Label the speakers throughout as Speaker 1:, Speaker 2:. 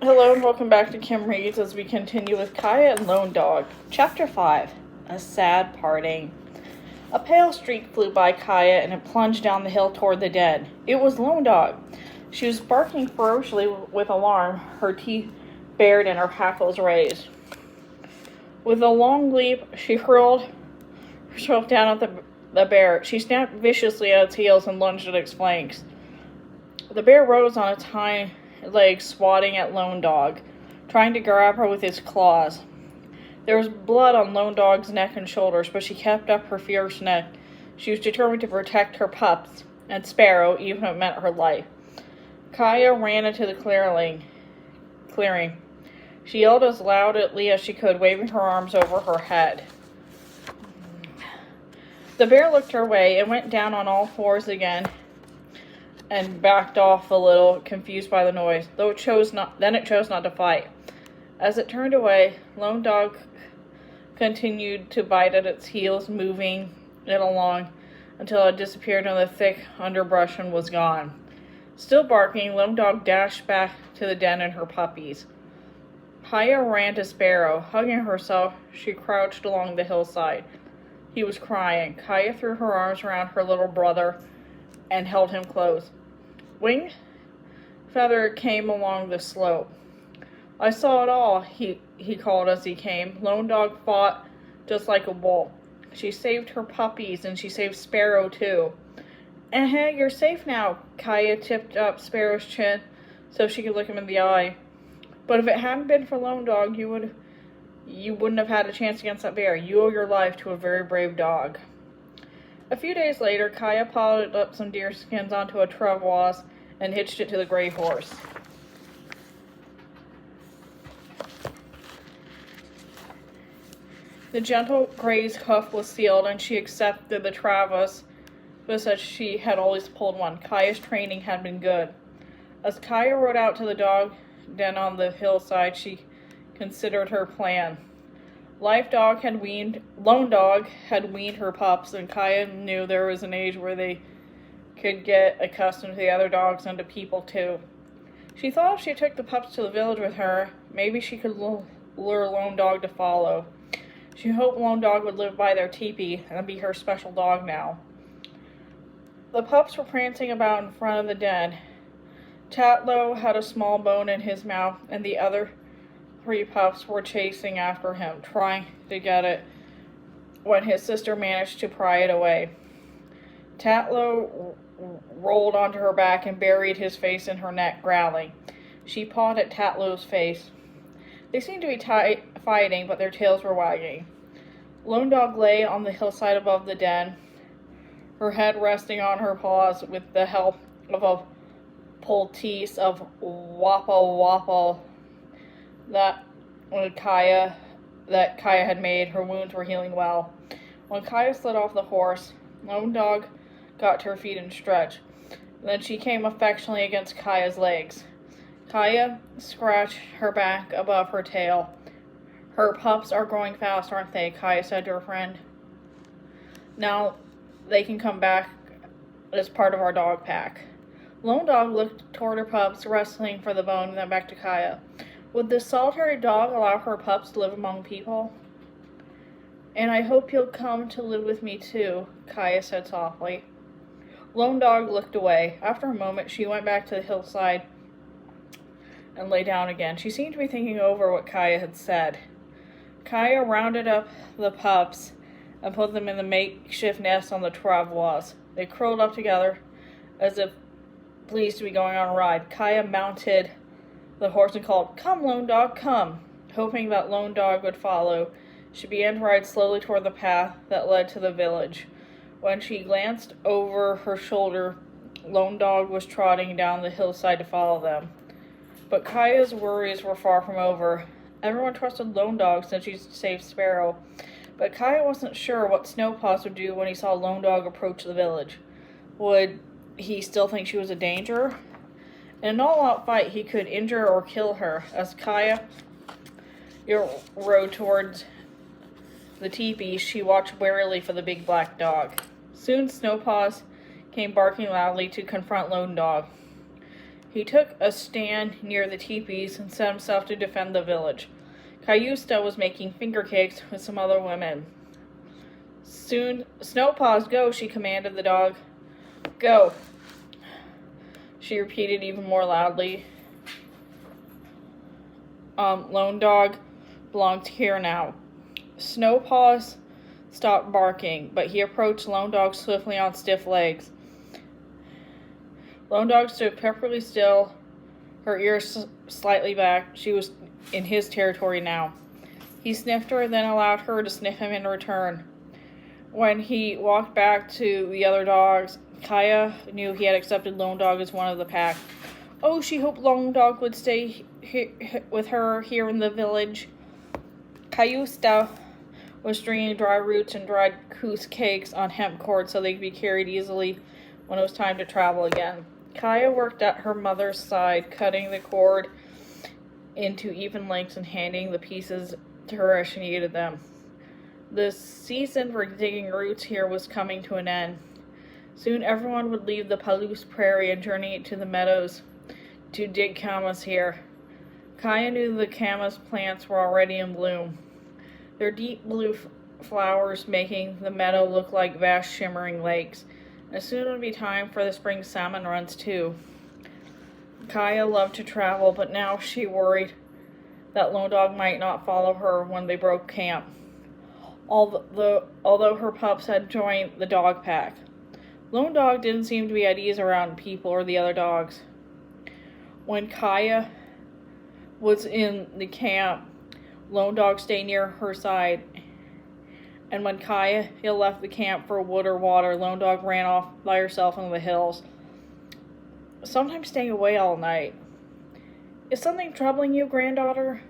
Speaker 1: Hello and welcome back to Kim Reads as we continue with Kaya and Lone Dog. Chapter 5, A Sad Parting. A pale streak flew by Kaya and it plunged down the hill toward the den. It was Lone Dog. She was barking ferociously with alarm, her teeth bared and her hackles raised. With a long leap, she hurled herself down at the bear. She snapped viciously at its heels and lunged at its flanks. The bear rose on its hind legs, swatting at Lone Dog, trying to grab her with his claws. There was blood on Lone Dog's neck and shoulders, but she kept up her fierce neck. She was determined to protect her pups and Sparrow, even if it meant her life. Kaya ran into the clearing. She yelled as loudly as she could, waving her arms over her head. The bear looked her way and went down on all fours again and backed off a little, confused by the noise, though it chose not to fight. As it turned away, Lone Dog continued to bite at its heels, moving it along until it disappeared in the thick underbrush and was gone. Still barking, Lone Dog dashed back to the den and her puppies. Kaya ran to Sparrow. Hugging herself, she crouched along the hillside. He was crying. Kaya threw her arms around her little brother and held him close. Wing Feather came along the slope. I saw it all, he called as he came. Lone Dog fought just like a bull. She saved her puppies, and she saved Sparrow, too. You're safe now. Kaya tipped up Sparrow's chin so she could look him in the eye. But if it hadn't been for Lone Dog, you wouldn't have had a chance against that bear. You owe your life to a very brave dog. A few days later, Kaya piled up some deer skins onto a travois and hitched it to the gray horse. The gentle gray's hoof was sealed, and she accepted the travois as she had always pulled one. Kaya's training had been good. As Kaya rode out to the dog den on the hillside, she considered her plan. Lone Dog had weaned her pups, and Kaya knew there was an age where they could get accustomed to the other dogs and to people too. She thought if she took the pups to the village with her, maybe she could lure Lone Dog to follow. She hoped Lone Dog would live by their teepee and be her special dog now. The pups were prancing about in front of the den. Tatlo had a small bone in his mouth, and the other 3 pups were chasing after him, trying to get it when his sister managed to pry it away. Tatlo rolled onto her back and buried his face in her neck, growling. She pawed at Tatlo's face. They seemed to be fighting, but their tails were wagging. Lone Dog lay on the hillside above the den, her head resting on her paws with the help of a poultice of wappa that Kaya had made. Her wounds were healing well. When Kaya slid off the horse, Lone Dog got to her feet and stretched. Then she came affectionately against Kaya's legs. Kaya scratched her back above her tail. Her pups are growing fast, aren't they? Kaya said to her friend. Now they can come back as part of our dog pack. Lone Dog looked toward her pups, wrestling for the bone, and then back to Kaya. Would this solitary dog allow her pups to live among people? And I hope you'll come to live with me too, Kaya said softly. Lone Dog looked away. After a moment, she went back to the hillside and lay down again. She seemed to be thinking over what Kaya had said. Kaya rounded up the pups and put them in the makeshift nest on the travois. They curled up together as if pleased to be going on a ride. Kaya mounted the horse and called, "Come, Lone Dog, come!" Hoping that Lone Dog would follow, she began to ride slowly toward the path that led to the village. When she glanced over her shoulder, Lone Dog was trotting down the hillside to follow them. But Kaya's worries were far from over. Everyone trusted Lone Dog since she saved Sparrow, but Kaya wasn't sure what Snowpaws would do when he saw Lone Dog approach the village. Would he still think she was a danger? In an all-out fight, he could injure or kill her. As Kaya rode towards the teepee, she watched warily for the big black dog. Soon Snowpaws came barking loudly to confront Lone Dog. He took a stand near the teepees and set himself to defend the village. Cayusta was making finger cakes with some other women. Soon, Snowpaws, go, she commanded the dog. Go, she repeated even more loudly. Lone Dog belongs here now. Snowpaws stopped barking, but he approached Lone Dog swiftly on stiff legs. Lone Dog stood perfectly still, her ears slightly back. She was in his territory now. He sniffed her, then allowed her to sniff him in return. When he walked back to the other dogs, Kaya knew he had accepted Lone Dog as one of the pack. Oh, she hoped Lone Dog would stay with her here in the village. Cayusta was stringing dry roots and dried goose cakes on hemp cord so they could be carried easily when it was time to travel again. Kaya worked at her mother's side, cutting the cord into even lengths and handing the pieces to her as she needed them. The season for digging roots here was coming to an end. Soon everyone would leave the Palouse prairie and journey to the meadows to dig camas here. Kaya knew the camas plants were already in bloom, their deep blue flowers making the meadow look like vast shimmering lakes. And soon it would be time for the spring salmon runs too. Kaya loved to travel, but now she worried that Lone Dog might not follow her when they broke camp, although her pups had joined the dog pack. Lone Dog didn't seem to be at ease around people or the other dogs. When Kaya was in the camp, Lone Dog stayed near her side. And when Kaya left the camp for wood or water, Lone Dog ran off by herself into the hills, sometimes staying away all night. Is something troubling you, granddaughter?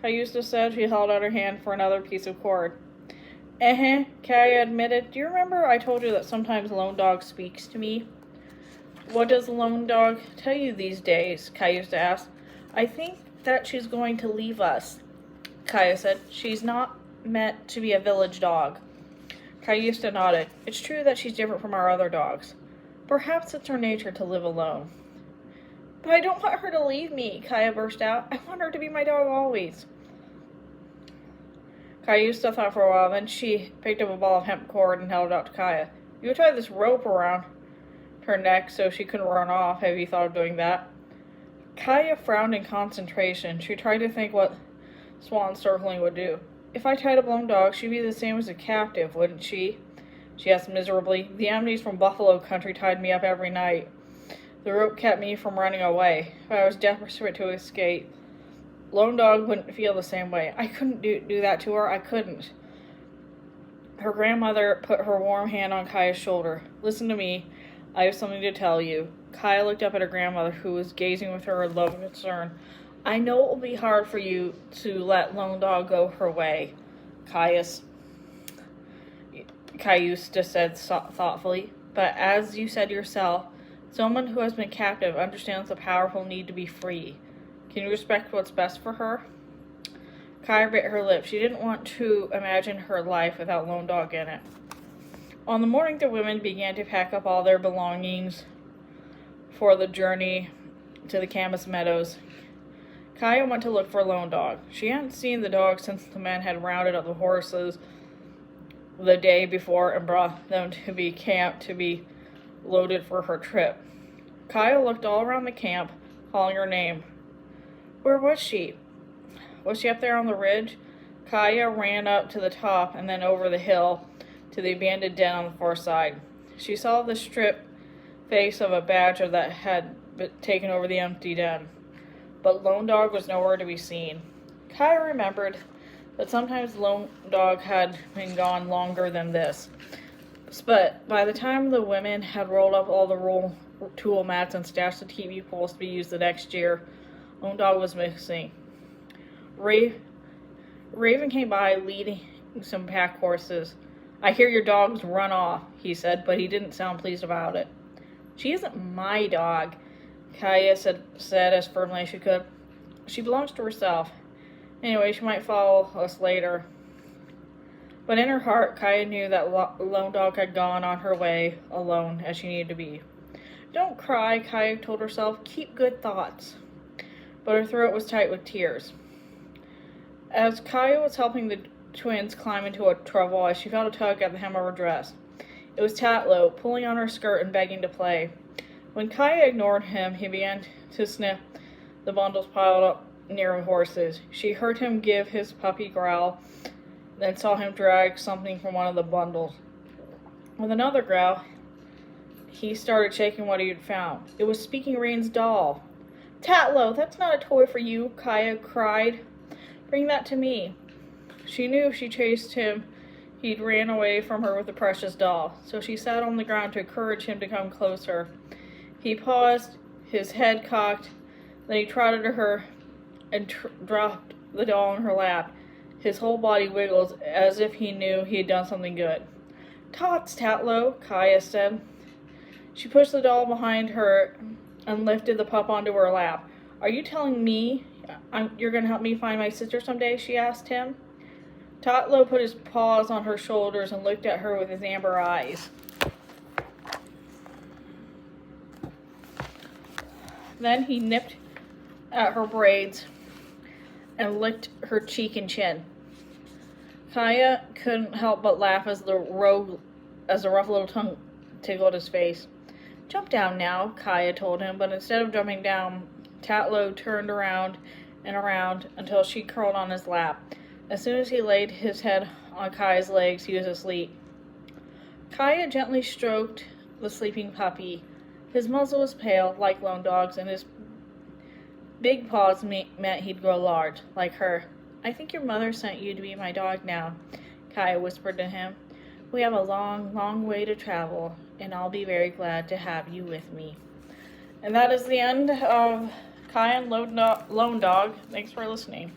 Speaker 1: Cayusta said. She held out her hand for another piece of cord. Kaya admitted. Do you remember I told you that sometimes Lone Dog speaks to me? What does Lone Dog tell you these days? Cayusta asked. I think that she's going to leave us, Kaya said. She's not meant to be a village dog. Cayusta nodded. It's true that she's different from our other dogs. Perhaps it's her nature to live alone. But I don't want her to leave me, Kaya burst out. I want her to be my dog always. Cayusta thought for a while, then she picked up a ball of hemp cord and held it out to Kaya. You could tie this rope around her neck so she couldn't run off. Have you thought of doing that? Kaya frowned in concentration. She tried to think what swan circling would do. If I tied up Lone Dog, she'd be the same as a captive, wouldn't she? She asked miserably. The Amnies from Buffalo Country tied me up every night. The rope kept me from running away. I was desperate to escape. Lone Dog wouldn't feel the same way. I couldn't do that to her. I couldn't. Her grandmother put her warm hand on Kaya's shoulder. Listen to me. I have something to tell you. Kaya looked up at her grandmother, who was gazing with her in love and concern. I know it will be hard for you to let Lone Dog go her way, Cayusta said thoughtfully. But as you said yourself, someone who has been captive understands the powerful need to be free. Can you respect what's best for her? Kaya bit her lip. She didn't want to imagine her life without Lone Dog in it. On the morning, the women began to pack up all their belongings for the journey to the Camas Meadows. Kaya went to look for Lone Dog. She hadn't seen the dog since the men had rounded up the horses the day before and brought them to be camped to be loaded for her trip. Kaya looked all around the camp, calling her name. Where was she? Was she up there on the ridge? Kaya ran up to the top and then over the hill to the abandoned den on the far side. She saw the strip face of a badger that had taken over the empty den, but Lone Dog was nowhere to be seen. Kaya remembered that sometimes Lone Dog had been gone longer than this, but by the time the women had rolled up all the tool mats and stashed the TV poles to be used the next year, Lone Dog was missing. Raven came by leading some pack horses. I hear your dogs run off, he said, but he didn't sound pleased about it. She isn't my dog, Kaya said as firmly as she could. She belongs to herself. Anyway, she might follow us later. But in her heart, Kaya knew that Lone Dog had gone on her way alone as she needed to be. Don't cry, Kaya told herself. Keep good thoughts. But her throat was tight with tears. As Kaya was helping the twins climb into a travois, she felt a tug at the hem of her dress. It was Tatlo, pulling on her skirt and begging to play. When Kaya ignored him, he began to sniff the bundles piled up near the horses. She heard him give his puppy growl, then saw him drag something from one of the bundles. With another growl, he started shaking what he had found. It was Speaking Rain's doll. Tatlo, that's not a toy for you, Kaya cried. Bring that to me. She knew if she chased him, he'd ran away from her with the precious doll, so she sat on the ground to encourage him to come closer. He paused, his head cocked, then he trotted to her and dropped the doll in her lap. His whole body wiggled as if he knew he had done something good. Tots, Tatlo, Kaya said. She pushed the doll behind her and lifted the pup onto her lap. Are you telling me you're going to help me find my sister someday? She asked him. Tatlo put his paws on her shoulders and looked at her with his amber eyes. Then he nipped at her braids and licked her cheek and chin. Kaya couldn't help but laugh as the rough little tongue tickled his face. Jump down now, Kaya told him, but instead of jumping down, Tatlo turned around and around until she curled on his lap. As soon as he laid his head on Kaya's legs, he was asleep. Kaya gently stroked the sleeping puppy. His muzzle was pale, like lone dogs, and his big paws meant he'd grow large, like her. I think your mother sent you to be my dog now, Kaya whispered to him. We have a long, long way to travel, and I'll be very glad to have you with me. And that is the end of Kaya and Lone Dog. Thanks for listening.